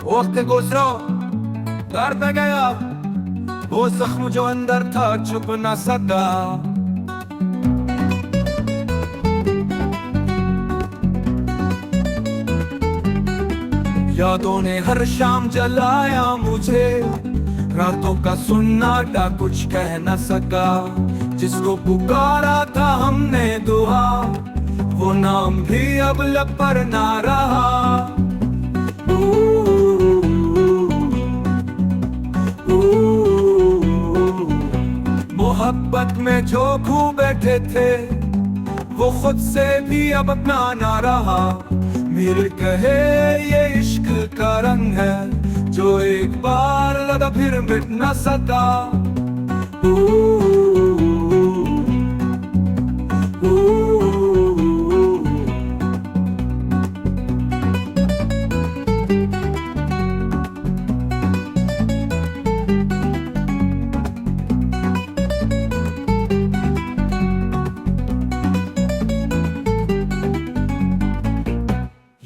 वक्त गुजरो दर्द गया, वो जख्म जो अंदर था छुप न सका। यादों ने हर शाम जलाया मुझे, रातों का सुन्नाटा कुछ कह न सका। जिसको पुकारा था हमने दुआ, वो नाम भी अब लब पर ना रहा। मोहब्बत में जो खो बैठे थे, वो खुद से भी अब अपना ना रहा। मेरे कहे ये इश्क का रंग है, जो एक बार लगा फिर मिट न सका।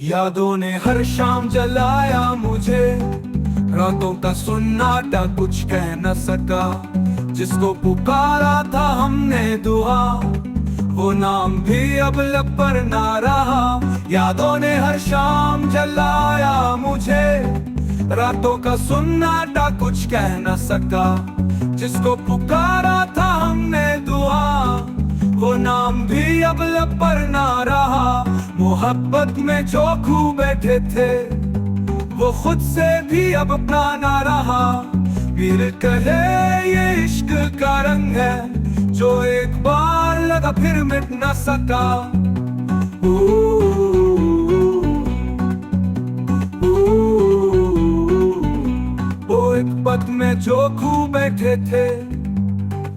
यादों ने हर शाम जलाया मुझे, रातों का सुन्नाटा कुछ कह न सका। जिसको पुकारा था हमने दुआ, वो नाम भी अब लब पर ना रहा। यादों ने हर शाम जलाया मुझे, रातों का सुन्नाटा कुछ कह न सका। जिसको पुकारा था हमने दुआ, वो नाम भी अब लब पर ना रहा। मोहब्बत में जो खो बैठे थे, वो खुद से भी अब अपना ना रहा। पीर कहे ये इश्क का रंग है, जो एक बार लगा फिर मिट न सका। वो एक पद में जो खो बैठे थे,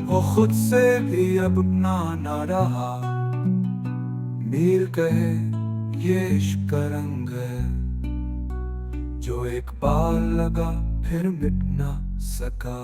वो खुद से भी अब अपना ना रहा। मीर कहे ये इश्क का रंग है, जो एक बार लगा फिर मिट ना सका।